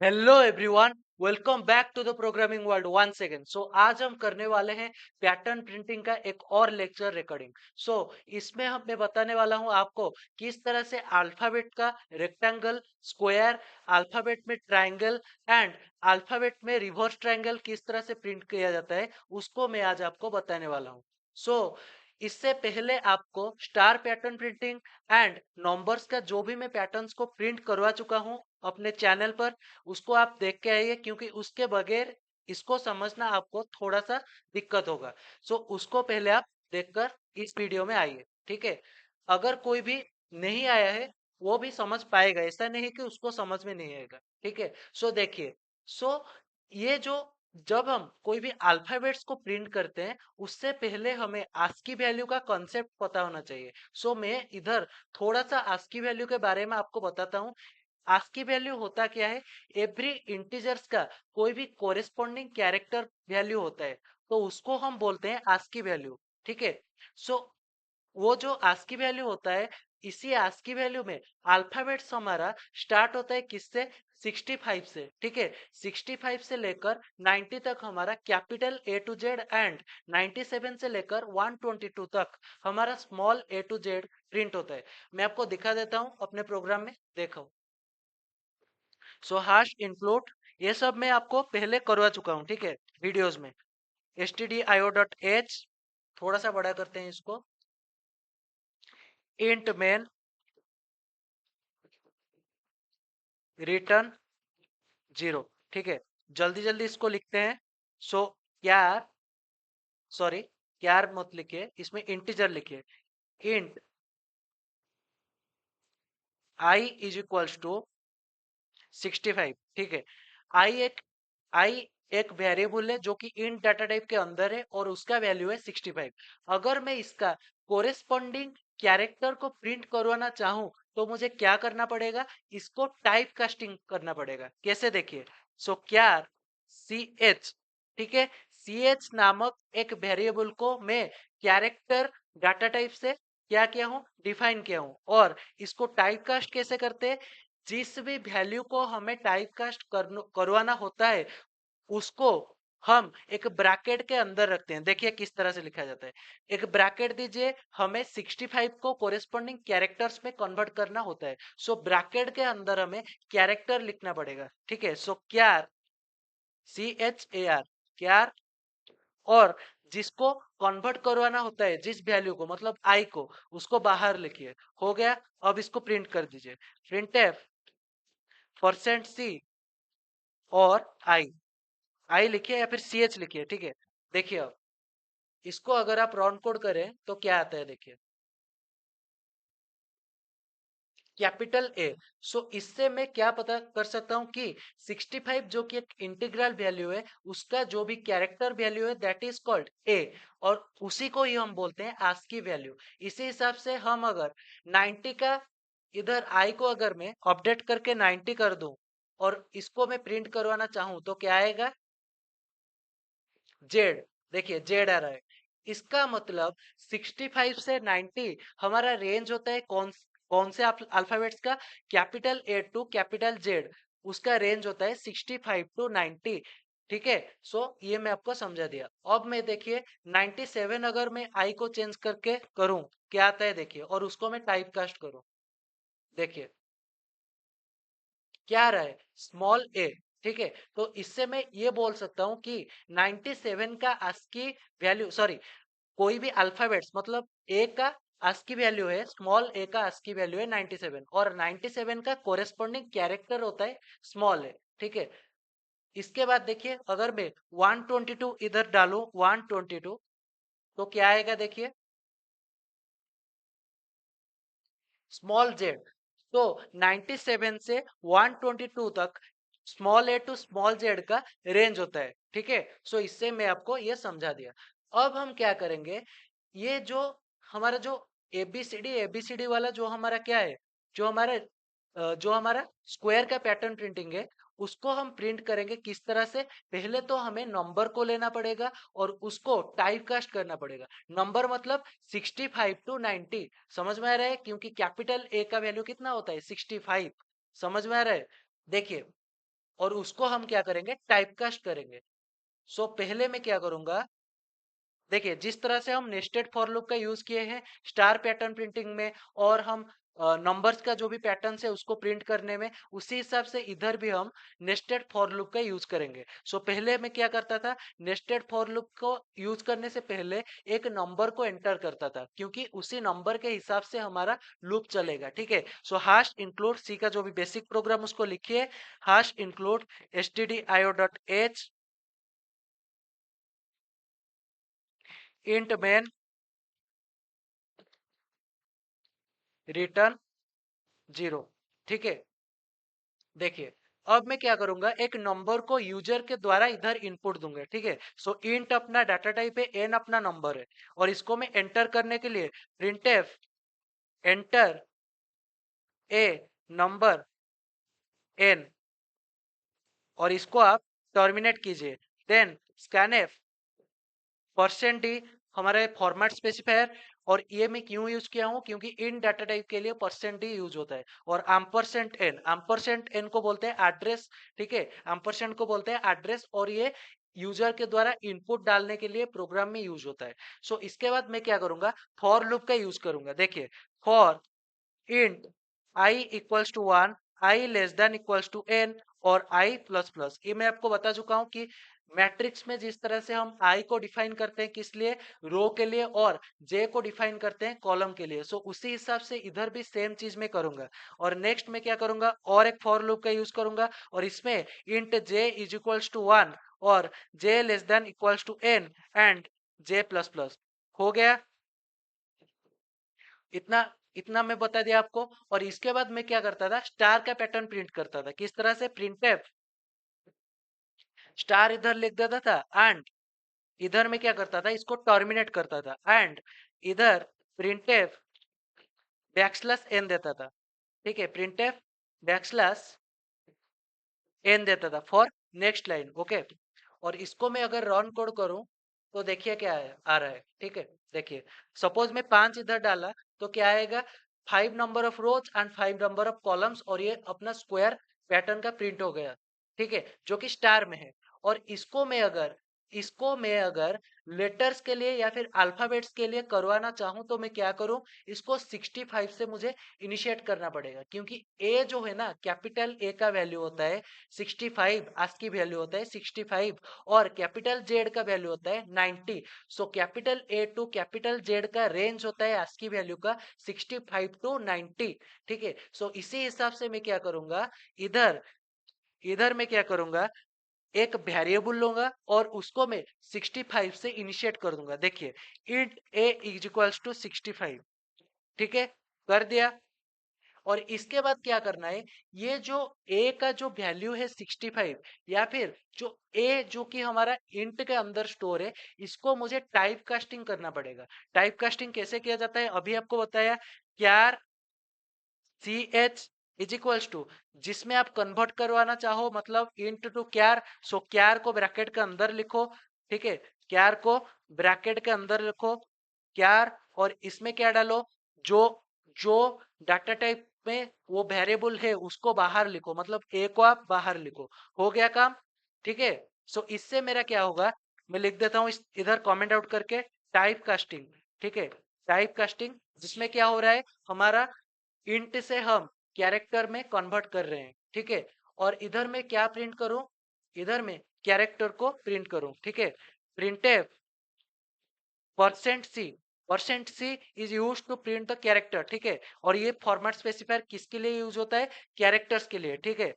Hello everyone, welcome back to the programming world once again. आज हम करने वाले हैं पैटर्न प्रिंटिंग का एक और लेक्चर रिकॉर्डिंग। इसमें मैं बताने वाला हूं आपको किस तरह से अल्फाबेट का रेक्टेंगल, स्क्वायर, अल्फाबेट में ट्रायंगल एंड अल्फाबेट में रिवर्स ट्रायंगल किस तरह से प्रिंट किया जाता है, उसको मैं आज आपको बताने वाला हूं। सो इससे पहले आपको star pattern printing and numbers का जो भी मैं पैटर्न्स को प्रिंट करवा चुका हूं अपने चैनल पर, उसको आप देख के आइए, क्योंकि उसके बगैर इसको समझना आपको थोड़ा सा दिक्कत होगा। उसको पहले आप देखकर इस वीडियो में आइए, ठीक है। अगर कोई भी नहीं आया है वो भी समझ पाएगा, ऐसा नहीं कि उसको समझ में नहीं आएगा, ठीक है। देखिए, सो ये जो जब हम कोई भी अल्फाबेट्स को प्रिंट करते हैं, उससे पहले हमें आस्की वैल्यू का कॉन्सेप्ट पता होना चाहिए। मैं इधर थोड़ा सा आस्की वैल्यू के बारे में आपको बताता हूँ। आस्की वैल्यू होता क्या है? एवरी इंटीजर्स का कोई भी कोरिस्पॉन्डिंग कैरेक्टर वैल्यू होता है, तो उसको हम बोलते हैं आस्की वैल्यू, ठीक है। सो वो जो आस्की वैल्यू होता है, इसी आस्की वैल्यू में अल्फाबेट्स हमारा स्टार्ट होता है किससे? 65 से, ठीक है। 65 से लेकर 90 तक हमारा capital A to Z and 97 से लेकर 122 तक हमारा small a to z print होता है। मैं आपको दिखा देता हूं अपने प्रोग्राम में, देखो। हाश इंक्लूड, ये सब मैं आपको पहले करवा चुका हूँ, ठीक है, वीडियोस में। stdio.h, थोड़ा सा बड़ा करते हैं इसको। इंट मेन रिटर्न 0, ठीक है। जल्दी जल्दी इसको लिखते हैं। सो क्यार, सॉरी, क्यार मत लिखिए, इसमें इंटीजर लिखिए। Int i is equals to 65, ठीक है। आई एक आई एक वेरिएबल है जो कि इंट डाटा टाइप के अंदर है और उसका वैल्यू है 65। अगर मैं इसका कोरेस्पॉन्डिंग कैरेक्टर को प्रिंट करवाना चाहूं तो मुझे क्या करना पड़ेगा? इसको टाइप कास्टिंग करना पड़ेगा। कैसे? देखिए, क्या सी एच, ठीक है, सी एच नामक एक वेरिएबल को मैं कैरेक्टर डाटा टाइप से क्या किया हूं? डिफाइन किया हूं। और इसको टाइप कास्ट कैसे करते हैं? जिस भी वैल्यू को हमें टाइप कास्ट करवाना होता है, उसको हम एक ब्रैकेट के अंदर रखते हैं। देखिए किस तरह से लिखा जाता है। एक ब्रैकेट दीजिए, हमें 65 को कोरेस्पॉन्डिंग कैरेक्टर्स में कन्वर्ट करना होता है। ब्रैकेट के अंदर हमें कैरेक्टर लिखना पड़ेगा, ठीक है। क्यार, CHAR, क्यार, और जिसको कन्वर्ट करवाना होता है, जिस वैल्यू को, मतलब आई को, उसको बाहर लिखिए। हो गया। अब इसको प्रिंट कर दीजिए। प्रिंट एफ %C और आई लिखिए या फिर CH लिखिए, ठीक है। देखिए, अब इसको अगर आप राउंड कोड करें तो क्या आता है, देखिए, कैपिटल ए। इससे मैं क्या पता कर सकता हूं कि 65 जो कि एक इंटीग्रल वैल्यू है, उसका जो भी कैरेक्टर वैल्यू है दैट इज कॉल्ड ए, और उसी को ही हम बोलते हैं आस्की वैल्यू। इसी हिसाब से हम अगर 90 का इधर आई को अगर मैं अपडेट करके 90 कर दूं और इसको मैं प्रिंट करवाना चाहूं तो क्या आएगा? जेड। देखिए, जेड आ रहा है। इसका मतलब 65 से 90 हमारा रेंज होता है कौन से अल्फाबेट्स का? Capital A to capital Z, उसका रेंज होता है 65 टू 90, ठीक है। ये मैं आपको समझा दिया। अब मैं, देखिए, 97 अगर मैं आई को चेंज करके करूं, क्या आता है देखिए, और उसको मैं टाइप कास्ट करूं, देखिए क्या रहा है? स्मॉल ए, ठीक है। तो इससे मैं ये बोल सकता हूं कि 97 का ASCII वैल्यू, सॉरी, कोई भी अल्फाबेट्स, मतलब ए का ASCII वैल्यू है, स्मॉल ए का ASCII वैल्यू है 97, और 97 का कोरेस्पॉन्डिंग कैरेक्टर होता है स्मॉल ए, ठीक है। इसके बाद देखिए, अगर मैं 122 इधर डालूं, 122, तो क्या आएगा? देखिए, स्मॉल जेड। तो 97 से 122 तक small a to small z का रेंज होता है, ठीक है। इससे मैं आपको ये समझा दिया। अब हम क्या करेंगे? ये जो हमारा जो एबीसीडी वाला जो हमारा क्या है, जो हमारा स्क्वायर का पैटर्न प्रिंटिंग है, उसको हम प्रिंट करेंगे किस तरह से? पहले तो हमें नंबर को लेना पड़ेगा और उसको टाइप कास्ट करना पड़ेगा। नंबर मतलब 65 टू 90, समझ में आ रहा है? क्योंकि कैपिटल ए का वैल्यू कितना होता है? 65, समझ में आ रहा है? देखिए, और उसको हम क्या करेंगे, टाइपकास्ट करेंगे। सो पहले मैं क्या करूंगा, देखिए जिस तरह से हम नेस्टेड फॉर लूप का यूज किए हैं स्टार पैटर्न प्रिंटिंग में, और हम नंबर्स का जो भी पैटर्न है उसको प्रिंट करने में, उसी हिसाब से इधर भी हम नेस्टेड फॉर लूप का यूज करेंगे। सो पहले मैं क्या करता था, नेस्टेड फॉर लूप को यूज करने से पहले एक नंबर को एंटर करता था, क्योंकि उसी नंबर के हिसाब से हमारा लूप चलेगा। ठीक है, सो हाश इंक्लूड सी का जो भी बेसिक प्रोग्राम उसको लिखिए, hash include stdio.h int main return 0। ठीक है, देखिए अब मैं क्या करूंगा, एक नंबर को यूजर के द्वारा इधर इनपुट दूंगा। ठीक है, सो इंट अपना डाटा टाइप है, एन अपना नंबर है, और इसको मैं एंटर करने के लिए printf enter a number N, और इसको आप टर्मिनेट कीजिए। देन स्कैनफ परसेंट डी हमारे फॉर्मेट स्पेसिफायर, और ये मैं क्यों यूज किया हूं, क्योंकि इन डाटा टाइप के लिए परसेंट डी यूज होता है, और एम्परसेंट एन को बोलते हैं एड्रेस। ठीक है, एम्परसेंट को बोलते हैं एड्रेस, और ये यूजर के द्वारा इनपुट डालने के लिए प्रोग्राम में यूज होता है। सो इसके बाद मैं क्या करूंगा, फॉर लूप का यूज करूंगा। देखिए for int i equals to 1, i less than equals to n, और आई प्लस प्लस। ये मैं आपको बता चुका हूं कि मैट्रिक्स में जिस तरह से हम आई को डिफाइन करते हैं किस लिए, रो के लिए, और जे को डिफाइन करते हैं कॉलम के लिए। सो उसी हिसाब से इधर भी सेम चीज में करूंगा। और नेक्स्ट में क्या करूंगा, और एक फॉर लूप का यूज करूंगा, और इसमें int j is equals to 1 और j less than equals to n and j plus plus. हो गया इतना, इतना मैं बता दिया आपको। और इसके बाद मैं क्या करता था, स्टार का पैटर्न प्रिंट करता था। किस तरह से, प्रिंटफ स्टार इधर लिख देता था, एंड इधर मैं क्या करता था, इसको टर्मिनेट करता था, एंड इधर प्रिंटफ बैकस्लैश एन देता था। ठीक है, प्रिंटफ बैकस्लैश एन देता था फॉर नेक्स्ट लाइन। ओके, और इसको मैं अगर रन कोड करूं तो देखिए क्या है, आ रहा है। ठीक है, देखिए सपोज मैं 5 इधर डाला, तो क्या आएगा, 5 number of rows and 5 number of columns, और ये अपना स्क्वायर पैटर्न का प्रिंट हो गया। ठीक है, जो कि स्टार में है। और इसको मैं अगर लेटर्स के लिए या फिर अल्फाबेट्स के लिए करवाना चाहूं तो मैं क्या करूं, इसको 65 से मुझे इनिशिएट करना पड़ेगा, क्योंकि ए जो है ना, कैपिटल ए का वैल्यू होता है 65, आस्की वैल्यू होता है 65, और कैपिटल जेड का वैल्यू होता है 90। So capital A to capital Z का रेंज होता है आस्की वैल्यू का 65 टू 90। ठीक है, सो इसी हिसाब से मैं क्या करूंगा, इधर इधर मैं क्या करूंगा, एक वेरिएबल लूंगा और उसको मैं 65 से इनिशिएट कर दूंगा। देखिए int a is equals to 65। ठीक है, कर दिया। और इसके बाद क्या करना है, ये जो a का जो वैल्यू है 65, या फिर जो a जो कि हमारा इंट के अंदर स्टोर है, इसको मुझे टाइप कास्टिंग करना पड़ेगा। टाइप कास्टिंग कैसे किया जाता है अभी आपको बताया, char c h is equals to, जिसमें आप कन्वर्ट करवाना चाहो मतलब int to char, so char को ब्रैकेट के अंदर लिखो। ठीक है, क्यार को ब्रैकेट के अंदर लिखो, क्यार, और इसमें क्या डालो, जो जो डाटा टाइप में वो वेरिएबल है उसको बाहर लिखो, मतलब ए को आप बाहर लिखो। हो गया काम। ठीक है, सो इससे मेरा क्या होगा, मैं लिख देता हूं इस इधर कमेंट आउट करके, टाइप कास्टिंग। ठीक है, टाइप कास्टिंग, जिसमें क्या हो रहा है, हमारा इंट से हम कैरेक्टर में कन्वर्ट कर रहे हैं। ठीक है, और इधर मैं क्या प्रिंट करूं, इधर मैं कैरेक्टर को प्रिंट करूं। ठीक है, printf percent c is use to print the character. ठीक है, और ये फॉर्मेट स्पेसिफायर किसके लिए यूज होता है, कैरेक्टर्स के लिए। ठीक है,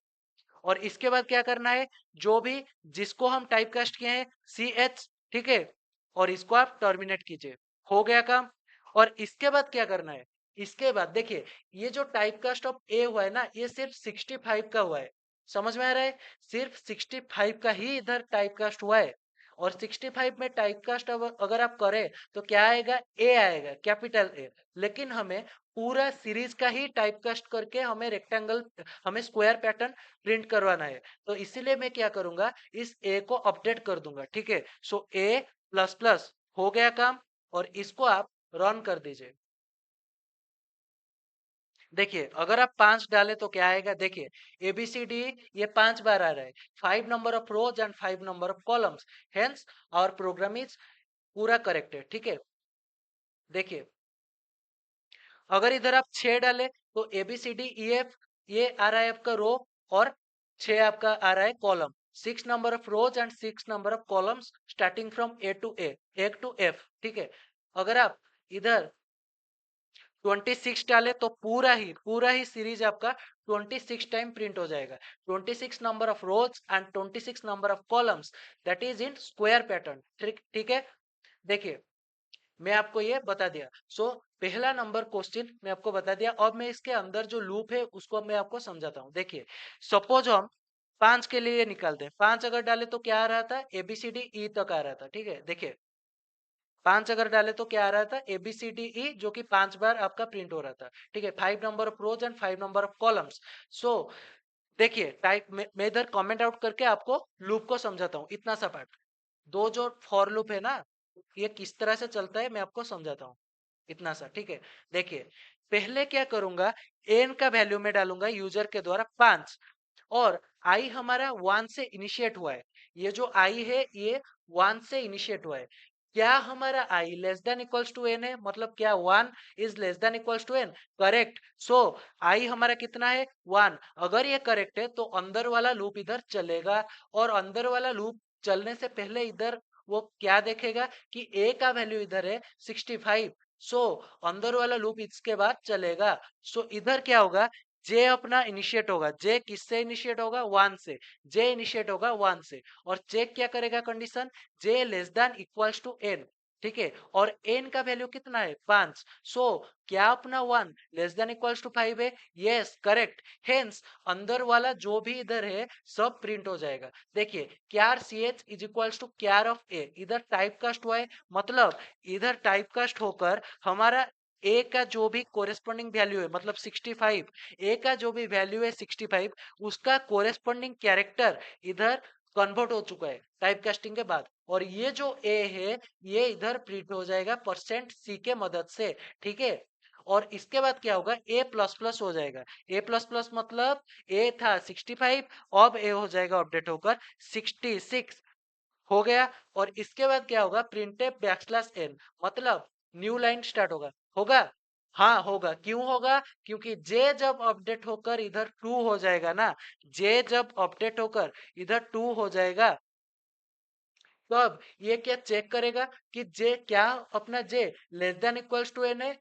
और इसके बाद क्या करना है, जो भी जिसको हम टाइपकास्ट किए हैं सी एच। ठीक है, और इसको आप टर्मिनेट कीजिए। हो गया काम। और इसके बाद क्या करना है, इसके बाद देखिए ये जो टाइपकास्ट ऑफ ए हुआ है ना, ये सिर्फ 65 का हुआ है। समझ में आ रहा है, सिर्फ 65 का ही इधर टाइपकास्ट हुआ है। और 65 में टाइपकास्ट अगर आप करें तो क्या आएगा, ए आएगा, कैपिटल ए। लेकिन हमें पूरा सीरीज का ही टाइपकास्ट करके हमें रेक्टेंगल, हमें स्क्वायर पैटर्न प्रिंट करवाना है। तो इसीलिए मैं क्या करूंगा, इस ए को अपडेट कर दूंगा। ठीक है, सो ए प्लस प्लस हो गया काम, और इसको आप रन कर दीजिए। देखिए अगर आप 5 डाले तो क्या आएगा, देखिए ABCD ये 5 बार आ रहा है, 5 number of rows and 5 number of columns, hence our program is पूरा करेक्ट है। ठीक है, देखिए अगर इधर आप 6 डाले तो ABCD EF ये आ रहा है आपका रो, और 6 आपका आ रहा है column, 6 number of rows and 6 number of columns starting from A to F। ठीक है, अगर आप इधर 26 डाले तो पूरा ही सीरीज आपका 26 टाइम प्रिंट हो जाएगा, 26 number of rows and 26 number of columns, that is in square pattern. ठीक ठीक है, देखिए मैं आपको ये बता दिया। पहला नंबर क्वेश्चन मैं आपको बता दिया। अब मैं इसके अंदर जो लूप है उसको मैं आपको समझाता हूँ। देखिए सपोज हम 5 के लिए निकालते हैं, 5 अगर डाले तो क्या आ रहा था, ABCD E तक आ रहा था। ठीक है, देखिए 5 अगर डाले तो क्या आ रहा था, ABCD E, जो कि 5 बार आपका प्रिंट हो रहा था। ठीक है, 5 number of rows and 5 number of columns. So देखिए टाइप मैं इधर कमेंट आउट करके आपको लूप को समझाता हूँ, इतना सा पार्ट। दो जो फॉर लूप है ना, ये किस तरह से चलता है मैं आपको समझाता हूँ, इतना सा। ठीक है, देखिए पहले क्या करूंगा, एन का वैल्यू में डालूंगा यूजर के द्वारा 5, और आई हमारा 1 से इनिशिएट हुआ है। ये जो आई है ये 1 से इनिशिएट हुआ है। क्या हमारा I less than equals to n है, मतलब क्या 1 is less than equals to n, correct. So I हमारा कितना है, 1। अगर ये करेक्ट है तो अंदर वाला लूप इधर चलेगा, और अंदर वाला लूप चलने से पहले इधर वो क्या देखेगा कि ए का वैल्यू इधर है 65। सो अंदर वाला लूप इसके बाद चलेगा। इधर क्या होगा, जे अपना इनिशिएट होगा, जे किससे इनिशिएट होगा, 1 से। जे इनिशिएट होगा 1 से, और चेक क्या करेगा condition, j less than equals to n. ठीक है, और एन का वैल्यू कितना है, 5। सो क्या अपना 1 लेस देन इक्वल्स टू 5 है, यस करेक्ट। हेंस अंदर वाला जो भी इधर है सब प्रिंट हो जाएगा। देखिए char CH is equals to char of a, इधर टाइप कास्ट हुआ है, मतलब इधर टाइप कास्ट होकर हमारा ए का जो भी कोरेस्पोंडिंग वैल्यू है, मतलब 65, ए का जो भी वैल्यू है 65, उसका कोरेस्पोंडिंग कैरेक्टर इधर कन्वर्ट हो चुका है टाइप कास्टिंग के बाद, और ये जो ए है ये इधर प्रिंट हो जाएगा %C के मदद से। ठीक है, और इसके बाद क्या होगा, ए प्लस प्लस हो जाएगा। ए प्लस प्लस मतलब ए था 65, अब ए हो जाएगा अपडेट होकर 66 हो गया। और इसके बाद क्या होगा, प्रिंटफ \n, मतलब न्यू लाइन स्टार्ट होगा। होगा, हाँ होगा। क्यों होगा, क्योंकि जे जब अपडेट होकर इधर 2 हो जाएगा ना, जे जब अपडेट होकर इधर 2 हो जाएगा, तो अब ये क्या चेक करेगा कि जे क्या अपना j less than equals to n है,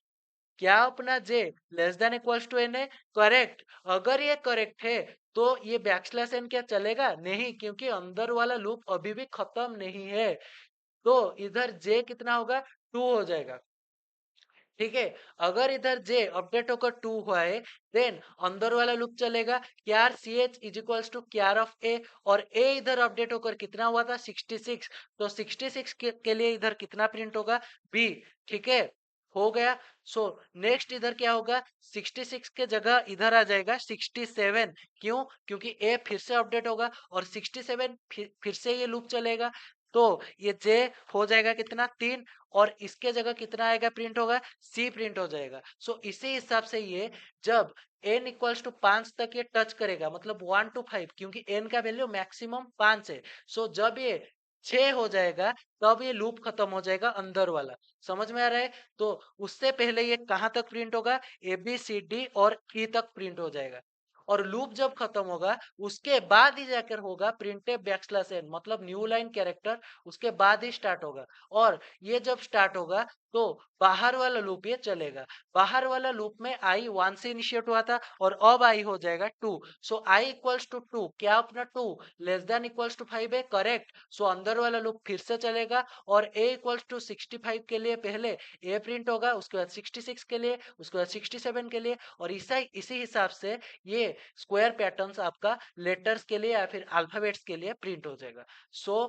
क्या अपना j less than equals to n है, करेक्ट। अगर ये करेक्ट है तो ये \n क्या चलेगा, नहीं, क्योंकि अंदर वाला लूप अभी भी खत्म नहीं है। तो इधर जे कितना होगा, 2 हो जाएगा। ठीक है, अगर इधर जे अपडेट होकर 2 हुआ है, देन अंदर वाला लूप चलेगा char CH is equals to char of a, और ए इधर अपडेट होकर कितना हुआ था, 66। तो 66 के लिए इधर कितना प्रिंट होगा, बी। ठीक है, हो गया। सो नेक्स्ट इधर क्या होगा, 66 के जगह इधर आ जाएगा 67। क्यों, क्योंकि ए फिर से अपडेट होगा, और 67 फिर से ये लूप चलेगा। तो ये जे हो जाएगा कितना, 3, और इसके जगह कितना आएगा, प्रिंट होगा, सी प्रिंट हो जाएगा। इसी हिसाब से ये जब n इक्वल्स टू 5 तक ये टच करेगा, मतलब 1 to 5, क्योंकि n का वैल्यू मैक्सिमम 5 है। जब ये 6 हो जाएगा तब ये लूप खत्म हो जाएगा अंदर वाला। समझ में आ रहा है, तो उससे पहले ये कहां तक प्रिंट होगा, ABCD और E तक प्रिंट हो जाएगा। और लूप जब खत्म होगा उसके बाद ही जाकर होगा प्रिंटफ \n, मतलब न्यू लाइन कैरेक्टर उसके बाद ही स्टार्ट होगा। और ये जब स्टार्ट होगा तो बाहर वाला लूप ये चलेगा। बाहर वाला लूप में आई 1 से इनिशिएट हुआ था, और अब आई हो जाएगा 2। आई इक्वल्स टू 2, क्या अपना 2 लेस देन इक्वल्स टू 5 है, करेक्ट। अंदर वाला लूप फिर से चलेगा, और a इक्वल्स टू 65 के लिए पहले a प्रिंट होगा, उसके बाद 66 के लिए, उसके बाद 67 के लिए, और इसी हिसाब से ये स्क्वायर पैटर्न्स आपका लेटर्स के लिए या फिर अल्फाबेट्स के लिए प्रिंट हो जाएगा। सो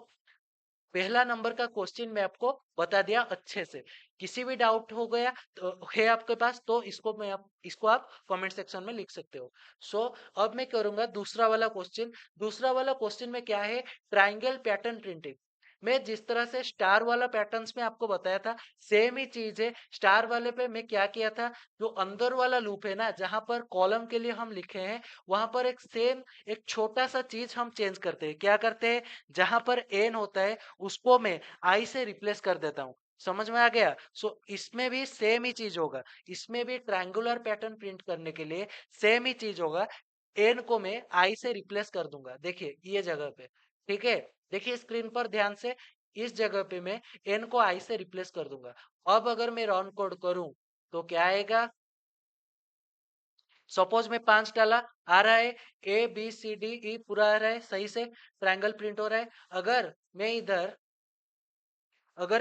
पहला नंबर का क्वेश्चन मैं आपको बता दिया अच्छे से। किसी भी डाउट हो गया तो है आपके पास, तो इसको आप कमेंट सेक्शन में लिख सकते हो। अब मैं करूंगा दूसरा वाला क्वेश्चन। दूसरा वाला क्वेश्चन में क्या है, ट्राइंगल पैटर्न प्रिंटिंग। मैं जिस तरह से स्टार वाला पैटर्न्स में आपको बताया था, सेम ही चीज है। स्टार वाले पे मैं क्या किया था, जो अंदर वाला लूप है ना, जहां पर कॉलम के लिए हम लिखे हैं, वहां पर एक सेम एक छोटा सा चीज हम चेंज करते हैं। क्या करते हैं, जहां पर एन होता है उसको मैं आई से रिप्लेस कर देता हूँ। समझ में आ गया? इसमें भी सेम ही चीज होगा। इसमें भी ट्रायंगुलर पैटर्न प्रिंट करने के लिए सेम ही चीज होगा। एन को मैं आई से रिप्लेस कर दूंगा, देखिए ये जगह पे। ठीक है, देखिए स्क्रीन पर ध्यान से, इस जगह पे मैं एन को आई से रिप्लेस कर दूंगा। अब अगर मैं रन कोड करूं तो क्या आएगा, सपोज में 5 डाला, आ रहा है ABCDE पूरा आ रहा है सही से, ट्रायंगल प्रिंट हो रहा है। अगर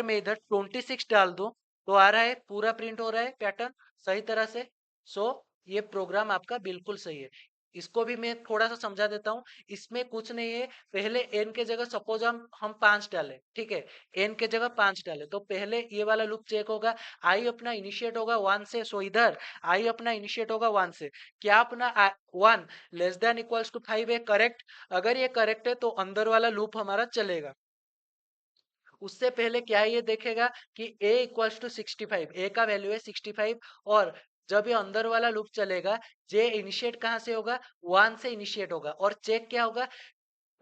मैं इधर 26 डाल दूं तो आ रहा है, पूरा प्रिंट हो रहा है पैटर्न सही तरह से। सो ये प्रोग्राम आपका बिल्कुल सही है। इसको भी मैं थोड़ा सा समझा देता हूँ। इसमें कुछ नहीं है, पहले एन के जगह सपोज हम 5 डालें, ठीक है, एन के जगह 5 डालें, तो पहले ये वाला लूप चेक होगा। आई अपना इनिशिएट होगा 1 से, सो इधर आई अपना इनिशिएट होगा 1 से। क्या अपना 1 लेस देन इक्वल्स टू 5 है? करेक्ट। अगर ये करेक्ट है तो अंदर वाला लूप हमारा चलेगा। उससे पहले क्या ये देखेगा कि a इक्वल्स टू 65, ए का वैल्यू है 65। और जब ये अंदर वाला लूप चलेगा, जे इनिशिएट कहाँ से होगा, 1 से इनिशिएट होगा। और चेक क्या होगा,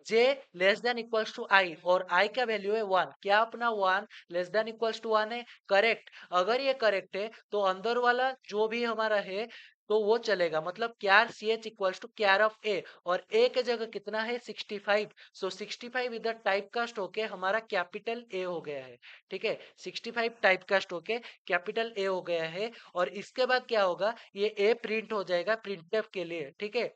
जे less than equals to I, और आई का वैल्यू है 1। क्या अपना 1 लेस देन इक्वल्स टू 1 है? करेक्ट। अगर ये करेक्ट है तो अंदर वाला जो भी हमारा है तो वो चलेगा, मतलब char c h equals to char of a, और ए के जगह कितना है 65। 65 इधर टाइप कास्ट होके हमारा कैपिटल ए हो गया है। ठीक है, 65 टाइप कास्ट होके कैपिटल ए हो गया है। और इसके बाद क्या होगा, ये ए प्रिंट हो जाएगा प्रिंटफ के लिए। ठीक है,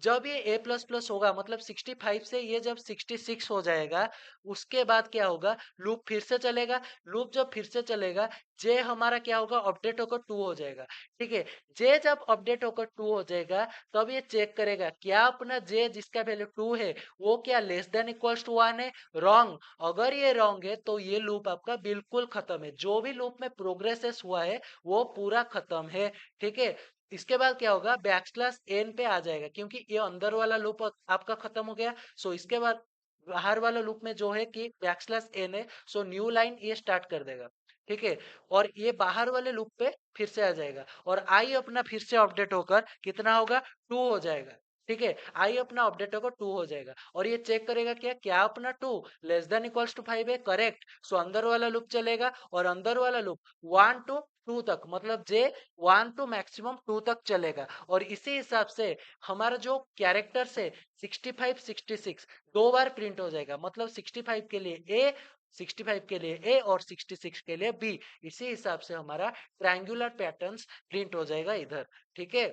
जब ये a प्लस प्लस होगा, मतलब 65 से ये जब 66 हो जाएगा, उसके बाद क्या होगा, लूप फिर से चलेगा। लूप जब फिर से चलेगा, जे हमारा क्या होगा, अपडेट होकर 2 हो जाएगा। ठीक है, जे जब अपडेट होकर 2 हो जाएगा, तब ये चेक करेगा क्या अपना जे जिसका वैल्यू 2 है वो क्या लेस देन इक्वल्स टू 1 है? रॉन्ग। अगर ये रॉन्ग है तो ये लूप आपका बिल्कुल खत्म है। जो भी लूप में प्रोग्रेसेस हुआ है वो पूरा खत्म है। ठीक है, इसके बाद क्या होगा, बैक स्लैश एन पे आ जाएगा, क्योंकि ये अंदर वाला लूप आपका खत्म हो गया। इसके बाद बाहर वाला लूप में जो है कि बैक स्लैश एन है, न्यू लाइन ये स्टार्ट कर देगा। ठीक है, और ये बाहर वाले लूप पे फिर से आ जाएगा, और आई अपना फिर से अपडेट होकर कितना होगा, 2 हो जाएगा। ठीक है, आई अपना अपडेट होकर 2 हो जाएगा, और ये चेक करेगा क्या, क्या अपना 2 लेस देन इक्वल्स टू 5 है? करेक्ट। अंदर वाला लूप चलेगा, और अंदर वाला लूप 1 टू 2 तक, मतलब जे 1 टू मैक्सिमम 2 तक चलेगा। और इसी हिसाब से हमारा जो कैरेक्टर है 65 66 दो बार प्रिंट हो जाएगा, मतलब 65 के लिए ए, 65 के लिए ए, और 66 के लिए बी। इसी हिसाब से हमारा ट्रायंगुलर पैटर्न्स प्रिंट हो जाएगा इधर। ठीक है,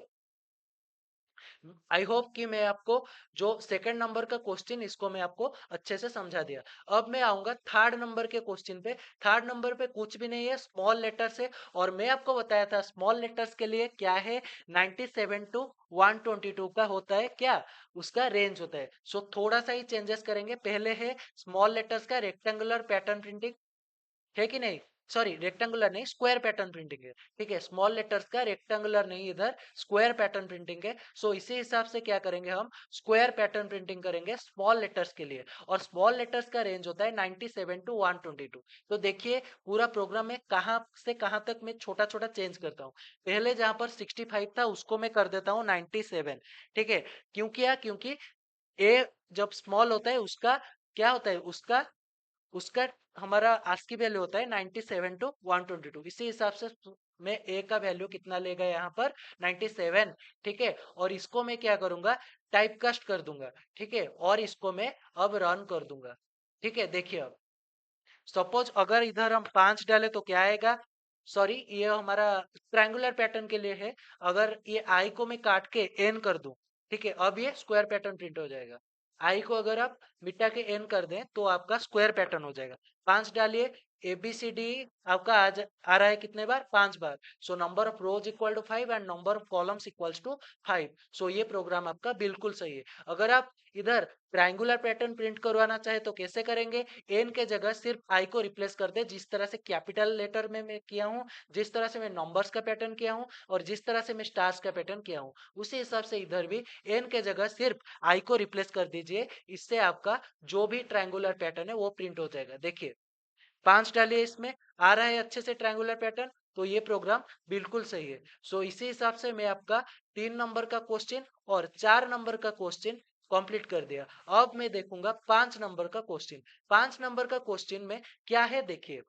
आई होप कि मैं आपको जो सेकंड नंबर का क्वेश्चन, इसको मैं आपको अच्छे से समझा दिया। अब मैं आऊंगा थर्ड नंबर के क्वेश्चन पे। थर्ड नंबर पे कुछ भी नहीं है, स्मॉल लेटर्स है। और मैं आपको बताया था स्मॉल लेटर्स के लिए क्या है, 97 टू 122 का होता है क्या, उसका रेंज होता है। थोड़ा सा ही चेंजेस करेंगे। पहले है स्मॉल लेटर्स का रेक्टेंगुलर पैटर्न प्रिंटिंग, है कि नहीं? सॉरी, रेक्टेंगुलर नहीं, स्क्वायर पैटर्न प्रिंटिंग है। ठीक है, स्मॉल लेटर्स का रेक्टेंगुलर नहीं, इधर स्क्वायर पैटर्न प्रिंटिंग है। इसी हिसाब से क्या करेंगे, हम स्क्वायर पैटर्न प्रिंटिंग करेंगे स्मॉल लेटर्स के लिए। और स्मॉल लेटर्स का रेंज होता है 97 टू 122। तो देखिए पूरा प्रोग्राम में कहाँ से कहाँ तक मैं छोटा छोटा चेंज करता हूँ। पहले जहां पर 65 था उसको मैं कर देता हूँ 97। ठीक है, क्यों किया, क्योंकि ए जब स्मॉल होता है उसका क्या होता है, उसका उसका हमारा आस्की वैल्यू होता है 97 टू 122। इसी हिसाब से मैं ए का वैल्यू कितना लेगा यहाँ पर, 97। ठीक है, और इसको मैं क्या करूंगा, टाइप कास्ट कर दूंगा। ठीक है, और इसको मैं अब रन कर दूंगा। ठीक है, देखिए अब सपोज अगर इधर हम 5 डाले तो क्या आएगा, सॉरी ये हमारा ट्रायंगुलर पैटर्न के लिए है। अगर ये आई को मैं काट के एन कर दूं, ठीक है, अब ये स्क्वायर पैटर्न प्रिंट हो जाएगा। आई को अगर आप मिटा के एन कर दें तो आपका स्क्वायर पैटर्न हो जाएगा। 5 डालिए, ए बी सी डी आपका आ रहा है कितने बार? 5 बार। So number of rows equal to 5 and number of columns equals to 5। So ये प्रोग्राम आपका बिल्कुल सही है। अगर आप इधर ट्रायंगुलर पैटर्न प्रिंट करवाना चाहे तो कैसे करेंगे? एन के जगह सिर्फ आई को रिप्लेस कर दे, जिस तरह से कैपिटल लेटर में मैं किया हूँ, जिस तरह से मैं नंबर्स का पैटर्न किया हूँ और जिस तरह से मैं स्टार्स का पैटर्न किया हूँ, उसी हिसाब से इधर भी एन के जगह सिर्फ आई को रिप्लेस कर दीजिए। इससे आपका जो भी ट्रायंगुलर पैटर्न है वो प्रिंट हो जाएगा। देखिए 5 डालिए, इसमें आ रहा है अच्छे से ट्रायंगुलर पैटर्न, तो ये प्रोग्राम बिल्कुल सही है। सो इसी हिसाब से मैं आपका 3 नंबर का क्वेश्चन और 4 नंबर का क्वेश्चन कंप्लीट कर दिया। अब मैं देखूंगा 5 नंबर का क्वेश्चन। 5 नंबर का क्वेश्चन में क्या है देखिए।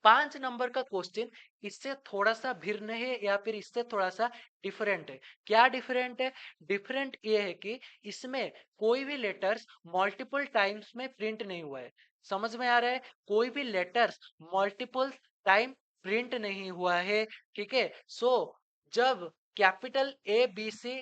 5 नंबर का क्वेश्चन इससे थोड़ा सा भिन्न है या फिर इससे थोड़ा सा डिफरेंट है। क्या डिफरेंट है? डिफरेंट ये है कि इसमें कोई भी लेटर्स मल्टीपल टाइम्स में प्रिंट नहीं हुआ है। समझ में आ रहा है? कोई भी लेटर्स मल्टीपल टाइम प्रिंट नहीं हुआ है। ठीक है। सो जब capital A B C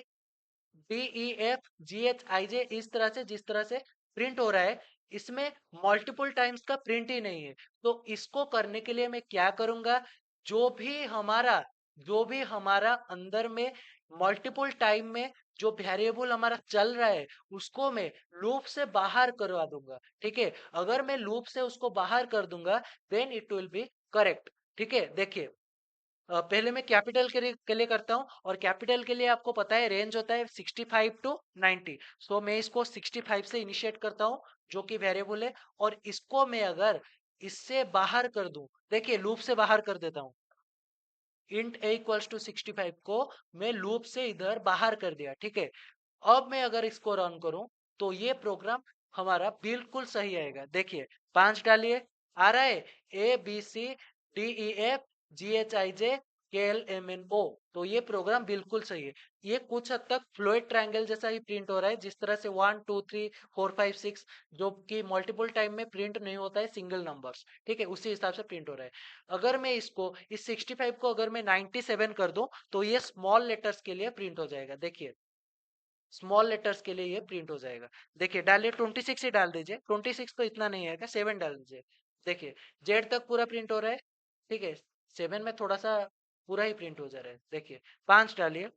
D E F G H I J इस तरह से जिस तरह से प्रिंट हो रहा है, इसमें मल्टीपल टाइम्स का प्रिंट ही नहीं है। तो इसको करने के लिए मैं क्या करूंगा? जो भी हमारा जो भी हमारा अंदर में मल्टीपल टाइम में जो वेरिएबल हमारा चल रहा है, उसको मैं लूप से बाहर करवा दूंगा। ठीक है। अगर मैं लूप से उसको बाहर कर दूंगा, then it will be correct. ठीक है। देखिए पहले मैं कैपिटल के लिए करता हूं, और कैपिटल के लिए आपको पता है रेंज होता है 65 टू 90। सो मैं इसको 65 से इनिशिएट करता हूं, जो कि वेरिएबल है, और इसको मैं अगर इससे बाहर कर दूं, देखिए लूप से बाहर कर देता हूं, इंट ए इक्वल्स टू 65 को मैं लूप से इधर बाहर कर दिया। ठीक है। अब मैं अगर इसको रन करूं, तो ये प्रोग्राम हमारा बिल्कुल सही आएगा। देखिए 5 डालिए, आ रहा है A B C D E F G H I J K L M N O. तो ये प्रोग्राम बिल्कुल सही है। ये कुछ हद तक फ्लोइड ट्रायंगल जैसा ही प्रिंट हो रहा है, जिस तरह से 1 2 3 4 5 6 जो कि मल्टीपल टाइम में प्रिंट नहीं होता है सिंगल नंबर्स। ठीक है, उसी हिसाब से प्रिंट हो रहा है। अगर मैं इसको इस 65 को अगर मैं 97 कर दूं, तो ये स्मॉल लेटर्स के लिए प्रिंट हो जाएगा। देखिए स्मॉल लेटर्स के लिए ये प्रिंट हो जाएगा। देखिए डालिए 26 ही डाल दीजिए, 26 तो इतना नहीं है, 7 डाल दीजिए। देखिए जेड तक पूरा प्रिंट हो रहा है। ठीक है। 7 में थोड़ा सा पूरा ही प्रिंट हो जा रहा है। देखिए 5 डालिए,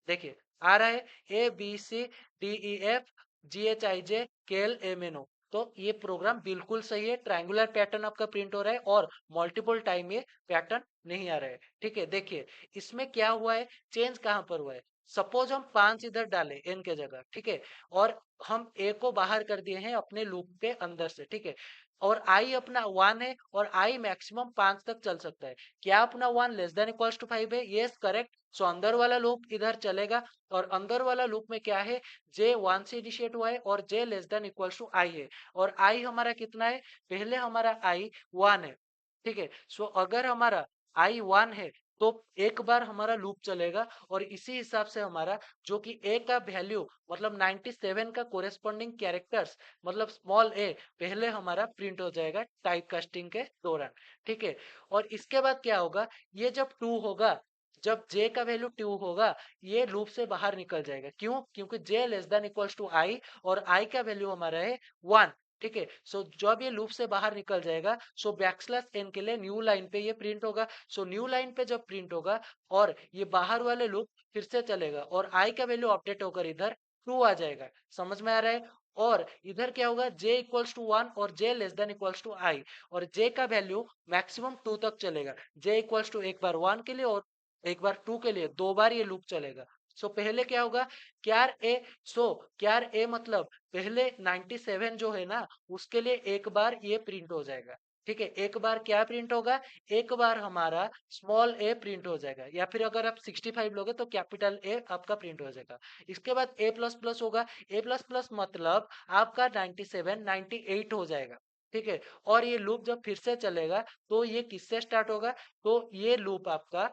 देखिए आ रहा है A B C D E F G H I J K L M N O. तो ये प्रोग्राम बिल्कुल सही है। ट्रायंगुलर पैटर्न आपका प्रिंट हो रहा है और मल्टीपल टाइम ये पैटर्न नहीं आ रहा है। ठीक है। देखिए इसमें क्या हुआ है, चेंज कहां पर हुआ है? सपोज हम 5 इधर डाले एन के जगह। ठीक है। और हम ए को बाहर कर दिए हैं अपने लूप के अंदर से। ठीक है। और आई अपना 1 है, और आई मैक्सिमम 5 तक चल सकता है। क्या अपना 1 लेस देन इक्वल्स टू 5 है? Yes correct. सो अंदर वाला लूप इधर चलेगा, और अंदर वाला लूप में क्या है, जे 1 से इनिशिएट हुआ है और j less than equals to आई है। और आई हमारा कितना है? पहले हमारा आई 1 है। ठीक है। सो अगर हमारा आई 1 है, तो एक बार हमारा लूप चलेगा, और इसी हिसाब से हमारा जो कि ए का वैल्यू मतलब 97 का कोरेस्पॉन्डिंग कैरेक्टर्स मतलब स्मॉल ए पहले हमारा प्रिंट हो जाएगा टाइप कास्टिंग के दौरान। ठीक है। और इसके बाद क्या होगा, ये जब 2 होगा, जब j का वैल्यू 2 होगा, ये लूप से बाहर निकल जाएगा। क्यों? क्योंकि j less than equals to I, और i का वैल्यू हमारा है 1। ठीक है। सो जब ये लूप से बाहर निकल जाएगा, सो बैकस्लैश n के लिए न्यू लाइन पे ये प्रिंट होगा। सो न्यू लाइन पे जब प्रिंट होगा और ये बाहर वाले लूप फिर से चलेगा, और i का वैल्यू अपडेट होकर इधर 2 आ जाएगा। समझ में आ रहा है? और इधर क्या होगा, j इक्वल्स टू 1 और j less than equals to I, और j का वैल्यू मैक्सिमम 2 तक चलेगा। j इक्वल्स टू एक बार 1 के लिए और एक बार 2 के लिए, 2 बार ये लूप चलेगा। सो पहले क्या होगा, क्यार ए, सो क्यार ए मतलब पहले 97 जो है ना, उसके लिए एक बार ये प्रिंट हो जाएगा। ठीक है। एक बार क्या प्रिंट होगा, एक बार हमारा स्मॉल ए प्रिंट हो जाएगा, या फिर अगर आप 65 लोगे तो कैपिटल ए आपका प्रिंट हो जाएगा। इसके बाद ए प्लस प्लस होगा। ए प्लस प्लस मतलब आपका 97 98 हो जाएगा। ठीक है। और ये लूप जब फिर से चलेगा, तो ये किससे स्टार्ट होगा, तो ये लूप आपका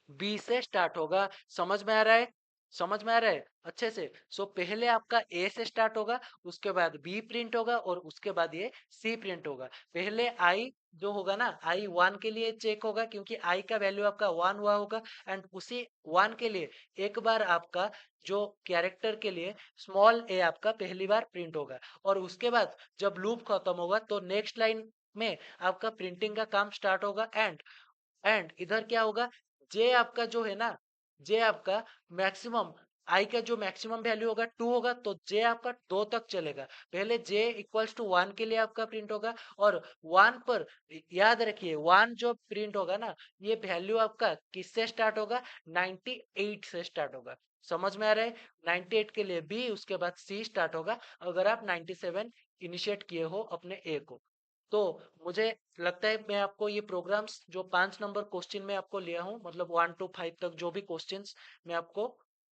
बी से स्टार्ट होगा। समझ में आ रहा है? समझ में आ रहा है अच्छे से? सो पहले आपका ए से स्टार्ट होगा, उसके बाद बी प्रिंट होगा और उसके बाद ये सी प्रिंट होगा। पहले आई जो होगा ना, आई वन के लिए चेक होगा क्योंकि आई का वैल्यू आपका वन हुआ होगा, एंड उसी वन के लिए एक बार आपका जो कैरेक्टर के लिए स्मॉल ए आपका पहली बार प्रिंट होगा। और उसके बाद जब लूप खत्म होगा तो नेक्स्ट लाइन में आपका प्रिंटिंग का काम स्टार्ट होगा। एंड इधर क्या होगा, जे आपका जो है ना, जे आपका मैक्सिमम, आई का जो मैक्सिमम वैल्यू होगा टू होगा, तो जे आपका दो तक चलेगा। पहले जे इक्वल्स टू वन के लिए आपका प्रिंट होगा, और वन पर याद रखिए वन जो प्रिंट होगा ना, ये वैल्यू आपका किससे स्टार्ट होगा, 98 से स्टार्ट होगा। समझ में आ रहा है? 98 के लिए बी, उसके बाद सी स्टार्ट होगा अगर आप 97 इनिशिएट किए हो अपने ए को। तो मुझे लगता है मैं आपको ये प्रोग्राम्स जो 5 नंबर क्वेश्चन में आपको लिया हूँ, मतलब 1 to 5 तक जो भी क्वेश्चंस मैं आपको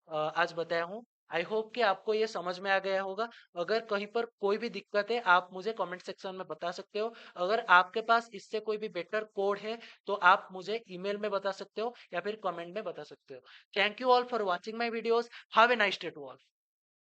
आज बताया हूँ, आई होप कि आपको ये समझ में आ गया होगा। अगर कहीं पर कोई भी दिक्कत है आप मुझे कमेंट सेक्शन में बता सकते हो। अगर आपके पास इससे कोई भी बेटर कोड है तो आप मुझे ईमेल में बता सकते हो या फिर कमेंट में बता सकते हो। Thank you all for watching my videos. Have a nice day to all.